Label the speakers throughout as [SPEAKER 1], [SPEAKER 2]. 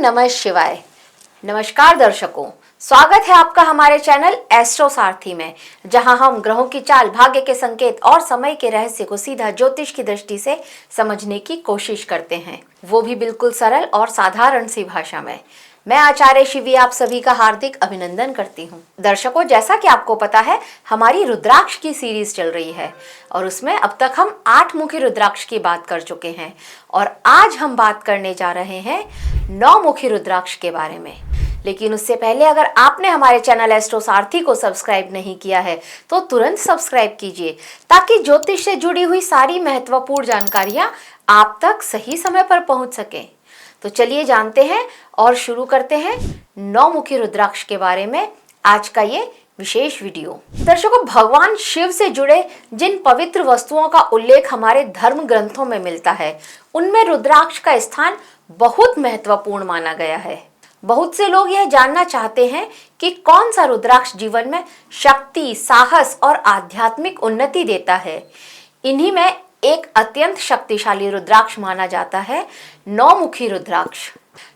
[SPEAKER 1] नमः शिवाय। नमस्कार दर्शकों, स्वागत है आपका हमारे चैनल एस्ट्रो सारथी में, जहां हम ग्रहों की चाल, भाग्य के संकेत और समय के रहस्य को सीधा ज्योतिष की दृष्टि से समझने की कोशिश करते हैं, वो भी बिल्कुल सरल और साधारण सी भाषा में। मैं आचार्य शिवी आप सभी का हार्दिक अभिनंदन करती हूँ। दर्शकों, जैसा कि आपको पता है, हमारी रुद्राक्ष की सीरीज चल रही है और उसमें अब तक हम 8 मुखी रुद्राक्ष की बात कर चुके हैं और आज हम बात करने जा रहे हैं 9 मुखी रुद्राक्ष के बारे में। लेकिन उससे पहले अगर आपने हमारे चैनल एस्ट्रो सारथी को सब्सक्राइब नहीं किया है तो तुरंत सब्सक्राइब कीजिए, ताकि ज्योतिष से जुड़ी हुई सारी महत्वपूर्ण जानकारियां आप तक सही समय पर पहुंच सकें। तो चलिए जानते हैं और शुरू करते हैं 9 मुखी रुद्राक्ष के बारे में आज का ये विशेष वीडियो। दर्शकों, भगवान शिव से जुड़े जिन पवित्र वस्तुओं का उल्लेख हमारे धर्म ग्रंथों में मिलता है, उनमें रुद्राक्ष का स्थान बहुत महत्वपूर्ण माना गया है। बहुत से लोग यह जानना चाहते हैं कि कौन सा रुद्राक्ष जीवन में शक्ति, साहस और आध्यात्मिक उन्नति देता है। इन्हीं में एक अत्यंत शक्तिशाली रुद्राक्ष माना जाता है 9 मुखी रुद्राक्ष।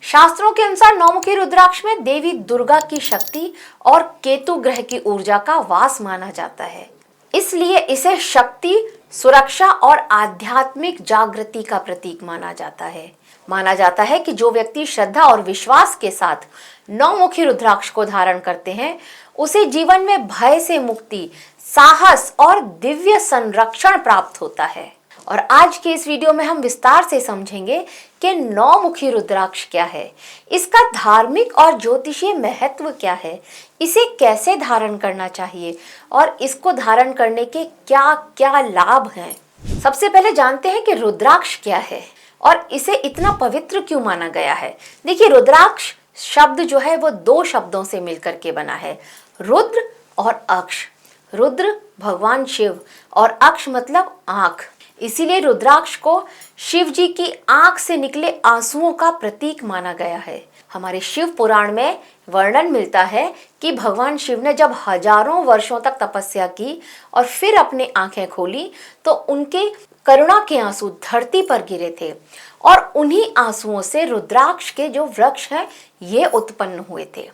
[SPEAKER 1] शास्त्रों के अनुसार 9 मुखी रुद्राक्ष में देवी दुर्गा की शक्ति और केतु ग्रह की ऊर्जा का वास माना जाता है, इसलिए इसे शक्ति, सुरक्षा और आध्यात्मिक जागृति का प्रतीक माना जाता है। माना जाता है कि जो व्यक्ति श्रद्धा और विश्वास के साथ 9 मुखी रुद्राक्ष को धारण करते हैं, उसे जीवन में भय से मुक्ति, साहस और दिव्य संरक्षण प्राप्त होता है। और आज के इस वीडियो में हम विस्तार से समझेंगे कि 9 मुखी रुद्राक्ष क्या है, इसका धार्मिक और ज्योतिषीय महत्व क्या है, इसे कैसे धारण करना चाहिए और इसको धारण करने के क्या क्या लाभ हैं। सबसे पहले जानते हैं कि रुद्राक्ष क्या है और इसे इतना पवित्र क्यों माना गया है। देखिए, रुद्राक्ष शब्द जो है वो 2 शब्दों से मिलकर के बना है, रुद्र और अक्ष। रुद्र भगवान शिव और अक्ष मतलब आंख, इसीलिए रुद्राक्ष को शिव जी की आंख से निकले आंसुओं का प्रतीक माना गया है। हमारे शिव पुराण में वर्णन मिलता है कि भगवान शिव ने जब हजारों वर्षों तक तपस्या की और फिर अपनी आंखें खोली तो उनके करुणा के आंसू धरती पर गिरे थे और उन्हीं आंसुओं से रुद्राक्ष के जो वृक्ष हैं ये उत्पन्न हुए थे।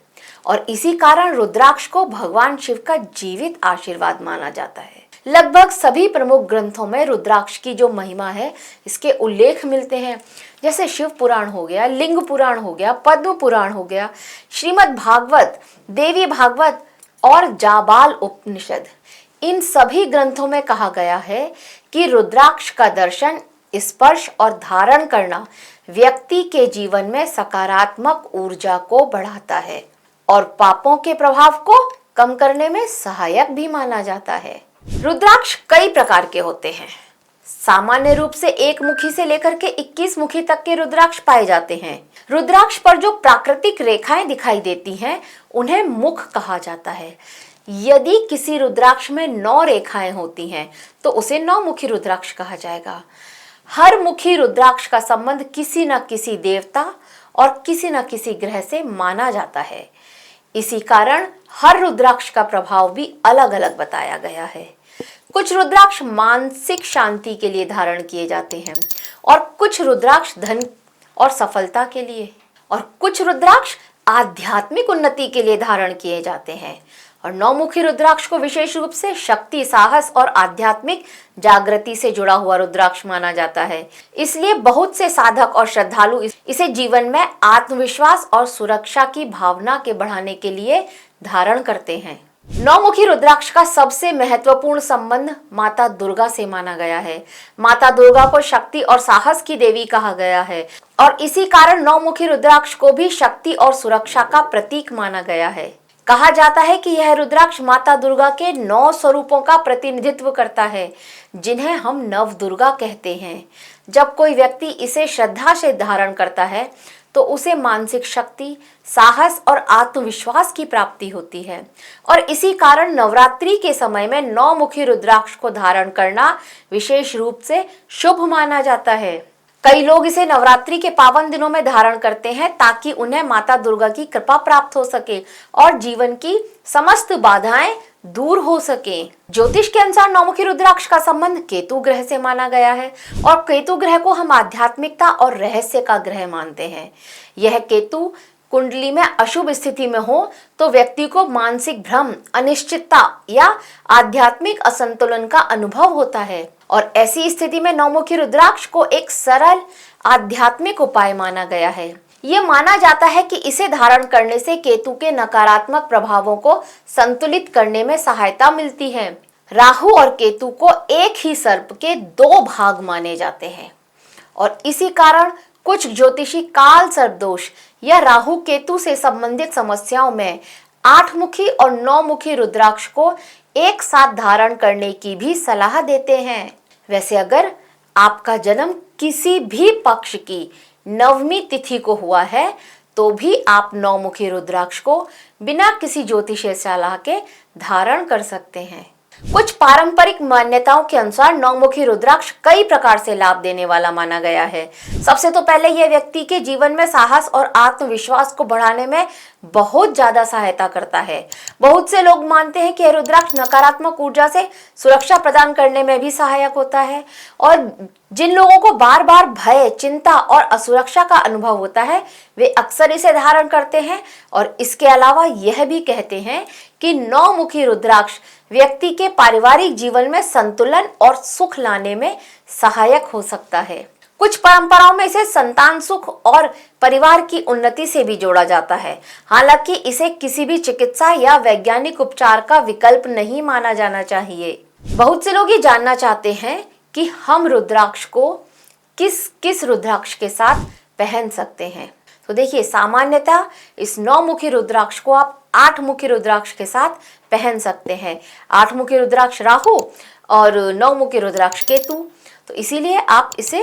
[SPEAKER 1] और इसी कारण रुद्राक्ष को भगवान शिव का जीवित आशीर्वाद माना जाता है। लगभग सभी प्रमुख ग्रंथों में रुद्राक्ष की जो महिमा है इसके उल्लेख मिलते हैं, जैसे शिव पुराण हो गया, लिंग पुराण हो गया, पद्म पुराण हो गया, श्रीमद् भागवत, देवी भागवत और जाबाल उपनिषद। इन सभी ग्रंथों में कहा गया है कि रुद्राक्ष का दर्शन, स्पर्श और धारण करना व्यक्ति के जीवन में सकारात्मक ऊर्जा को बढ़ाता है और पापों के प्रभाव को कम करने में सहायक भी माना जाता है। रुद्राक्ष कई प्रकार के होते हैं। सामान्य रूप से 1 मुखी से लेकर के 21 मुखी तक के रुद्राक्ष पाए जाते हैं। रुद्राक्ष पर जो प्राकृतिक रेखाएं दिखाई देती हैं उन्हें मुख कहा जाता है। यदि किसी रुद्राक्ष में 9 रेखाएं होती हैं तो उसे 9 मुखी रुद्राक्ष कहा जाएगा। हर मुखी रुद्राक्ष का संबंध किसी न किसी देवता और किसी न किसी ग्रह से माना जाता है। इसी कारण हर रुद्राक्ष का प्रभाव भी अलग अलग बताया गया है। कुछ रुद्राक्ष मानसिक शांति के लिए धारण किए जाते हैं और कुछ रुद्राक्ष धन और सफलता के लिए, और कुछ रुद्राक्ष आध्यात्मिक उन्नति के लिए धारण किए जाते हैं। और 9 मुखी रुद्राक्ष को विशेष रूप से शक्ति, साहस और आध्यात्मिक जागृति से जुड़ा हुआ रुद्राक्ष माना जाता है। इसलिए बहुत से साधक और श्रद्धालु इसे जीवन में आत्मविश्वास और सुरक्षा की भावना के बढ़ाने के लिए धारण करते हैं। 9 मुखी रुद्राक्ष का सबसे महत्वपूर्ण संबंध माता दुर्गा से माना गया है। माता दुर्गा को शक्ति और साहस की देवी कहा गया है और इसी कारण 9 मुखी रुद्राक्ष को भी शक्ति और सुरक्षा का प्रतीक माना गया है। कहा जाता है कि यह रुद्राक्ष माता दुर्गा के 9 स्वरूपों का प्रतिनिधित्व करता है, जिन्हें हम नव दुर्गा कहते हैं। जब कोई व्यक्ति इसे श्रद्धा से धारण करता है तो उसे मानसिक शक्ति, साहस और आत्मविश्वास की प्राप्ति होती है और इसी कारण नवरात्रि के समय में 9 मुखी रुद्राक्ष को धारण करना विशेष रूप से शुभ माना जाता है। कई लोग इसे नवरात्रि के पावन दिनों में धारण करते हैं ताकि उन्हें माता दुर्गा की कृपा प्राप्त हो सके और जीवन की समस्त बाधाएं दूर हो सके। ज्योतिष के अनुसार नौमुखी रुद्राक्ष का संबंध केतु ग्रह से माना गया है और केतु ग्रह को हम आध्यात्मिकता और रहस्य का ग्रह मानते हैं। यह केतु कुंडली में अशुभ स्थिति में हो तो व्यक्ति को मानसिक भ्रम, अनिश्चितता या आध्यात्मिक असंतुलन का अनुभव होता है और ऐसी स्थिति में नौमुखी रुद्राक्ष को एक सरल आध्यात्मिक उपाय माना गया है। ये माना जाता है कि इसे धारण करने से केतु के नकारात्मक प्रभावों को संतुलित करने में सहायता मिलती है। राहु और केतु को एक ही सर्प के दो भाग माने जाते हैं और इसी कारण कुछ ज्योतिषी काल सर्प दोष या राहु केतु से संबंधित समस्याओं में 8-मुखी और 9-मुखी रुद्राक्ष को एक साथ धारण करने की भी सलाह देते हैं। वैसे अगर आपका जन्म किसी भी पक्ष की नवमी तिथि को हुआ है तो भी आप 9-मुखी रुद्राक्ष को बिना किसी ज्योतिषीय सलाह के धारण कर सकते हैं। कुछ पारंपरिक मान्यताओं के अनुसार 9-मुखी रुद्राक्ष कई प्रकार से लाभ देने वाला माना गया है। सबसे तो पहले यह व्यक्ति के जीवन में साहस और आत्मविश्वास को बढ़ाने में बहुत ज्यादा सहायता करता है। बहुत से लोग मानते हैं कि यह रुद्राक्ष नकारात्मक ऊर्जा से सुरक्षा प्रदान करने में भी सहायक होता है और जिन लोगों को बार बार भय, चिंता और असुरक्षा का अनुभव होता है वे अक्सर इसे धारण करते हैं और इसके अलावा यह भी कहते हैं कि 9-मुखी रुद्राक्ष व्यक्ति के पारिवारिक जीवन में संतुलन और सुख लाने में सहायक हो सकता है। कुछ परंपराओं में इसे संतान सुख और परिवार की उन्नति से भी जोड़ा जाता है। हालांकि इसे किसी भी चिकित्सा या वैज्ञानिक उपचार का विकल्प नहीं माना जाना चाहिए। बहुत से लोग ये जानना चाहते हैं कि हम रुद्राक्ष को किस किस रुद्राक्ष के साथ पहन सकते हैं। तो देखिए, सामान्यतः इस 9-मुखी रुद्राक्ष को आप 8-मुखी रुद्राक्ष के साथ पहन सकते हैं। 8-मुखी रुद्राक्ष राहु और 9-मुखी रुद्राक्ष केतु, तो इसीलिए आप इसे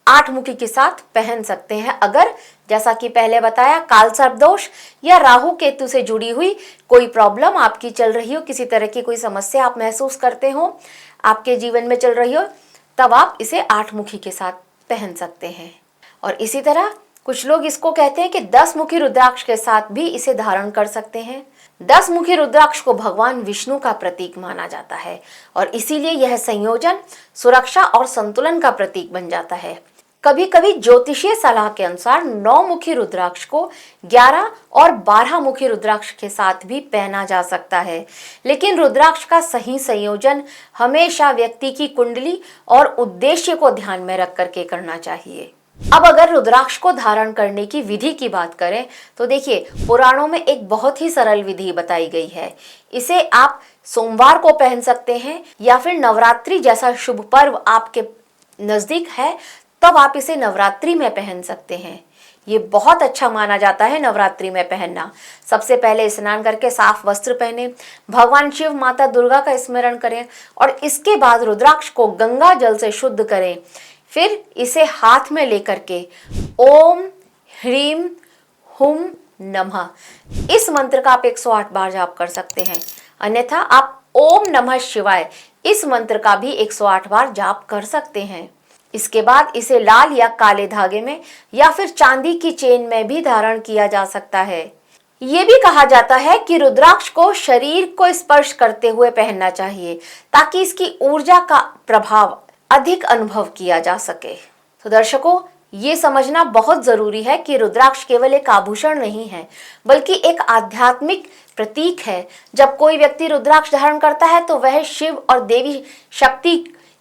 [SPEAKER 1] 8-मुखी के साथ पहन सकते हैं। अगर जैसा कि पहले बताया काल सर्प दोष या राहु केतु से जुड़ी हुई कोई प्रॉब्लम आपकी चल रही हो, किसी तरह की कोई समस्या आप महसूस करते हो, आपके जीवन में चल रही हो, तब आप इसे 8-मुखी के साथ पहन सकते हैं। और इसी तरह कुछ लोग इसको कहते हैं कि 10-मुखी रुद्राक्ष के साथ भी इसे धारण कर सकते हैं। 10-मुखी रुद्राक्ष को भगवान विष्णु का प्रतीक माना जाता है और इसीलिए यह संयोजन, सुरक्षा और संतुलन का प्रतीक बन जाता है। कभी कभी ज्योतिषीय सलाह के अनुसार 9-मुखी रुद्राक्ष को 11 और 12-मुखी रुद्राक्ष के साथ भी पहना जा सकता है, लेकिन रुद्राक्ष का सही संयोजन हमेशा व्यक्ति की कुंडली और उद्देश्य को ध्यान में रख करके करना चाहिए। अब अगर रुद्राक्ष को धारण करने की विधि की बात करें तो देखिए, पुराणों में एक बहुत ही सरल विधि बताई गई है। इसे आप सोमवार को पहन सकते हैं या फिर नवरात्रि जैसा शुभ पर्व आपके नजदीक है तब आप इसे नवरात्रि में पहन सकते हैं। ये बहुत अच्छा माना जाता है नवरात्रि में पहनना। सबसे पहले स्नान करके साफ वस्त्र पहने, भगवान शिव, माता दुर्गा का स्मरण करें और इसके बाद रुद्राक्ष को गंगा जल से शुद्ध करें। फिर इसे हाथ में लेकर के ओम ह्रीम हुम नमः इस मंत्र का आप 108 बार जाप कर सकते हैं। अन्यथा आप ओम नमः शिवाय इस मंत्र का भी 108 बार जाप कर सकते हैं। इसके बाद इसे लाल या काले धागे में या फिर चांदी की चेन में भी धारण किया जा सकता है। ये भी कहा जाता है कि रुद्राक्ष को शरीर को स्पर्श करते हुए पहनना चाहिए ताकि इसकी ऊर्जा का प्रभाव अधिक अनुभव किया जा सके। तो दर्शकों, ये समझना बहुत जरूरी है कि रुद्राक्ष केवल एक आभूषण नहीं है बल्कि एक आध्यात्मिक प्रतीक है। जब कोई व्यक्ति रुद्राक्ष धारण करता है तो वह शिव और देवी शक्ति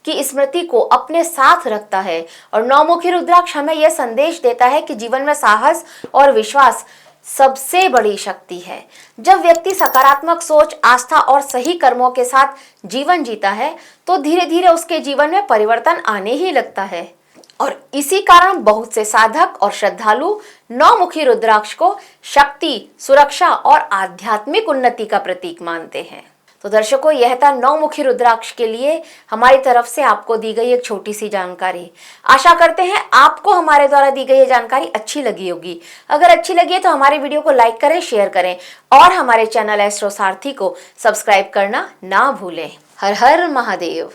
[SPEAKER 1] की स्मृति को अपने साथ रखता है और 9-मुखी रुद्राक्ष हमें यह संदेश देता है कि जीवन में साहस और विश्वास सबसे बड़ी शक्ति है। जब व्यक्ति सकारात्मक सोच, आस्था और सही कर्मों के साथ जीवन जीता है तो धीरे धीरे उसके जीवन में परिवर्तन आने ही लगता है और इसी कारण बहुत से साधक और श्रद्धालु 9-मुखी रुद्राक्ष को शक्ति, सुरक्षा और आध्यात्मिक उन्नति का प्रतीक मानते हैं। तो दर्शकों, यह था 9-मुखी रुद्राक्ष के लिए हमारी तरफ से आपको दी गई एक छोटी सी जानकारी। आशा करते हैं आपको हमारे द्वारा दी गई ये जानकारी अच्छी लगी होगी। अगर अच्छी लगी है तो हमारे वीडियो को लाइक करें, शेयर करें और हमारे चैनल एस्ट्रो सारथी को सब्सक्राइब करना ना भूलें। हर हर महादेव।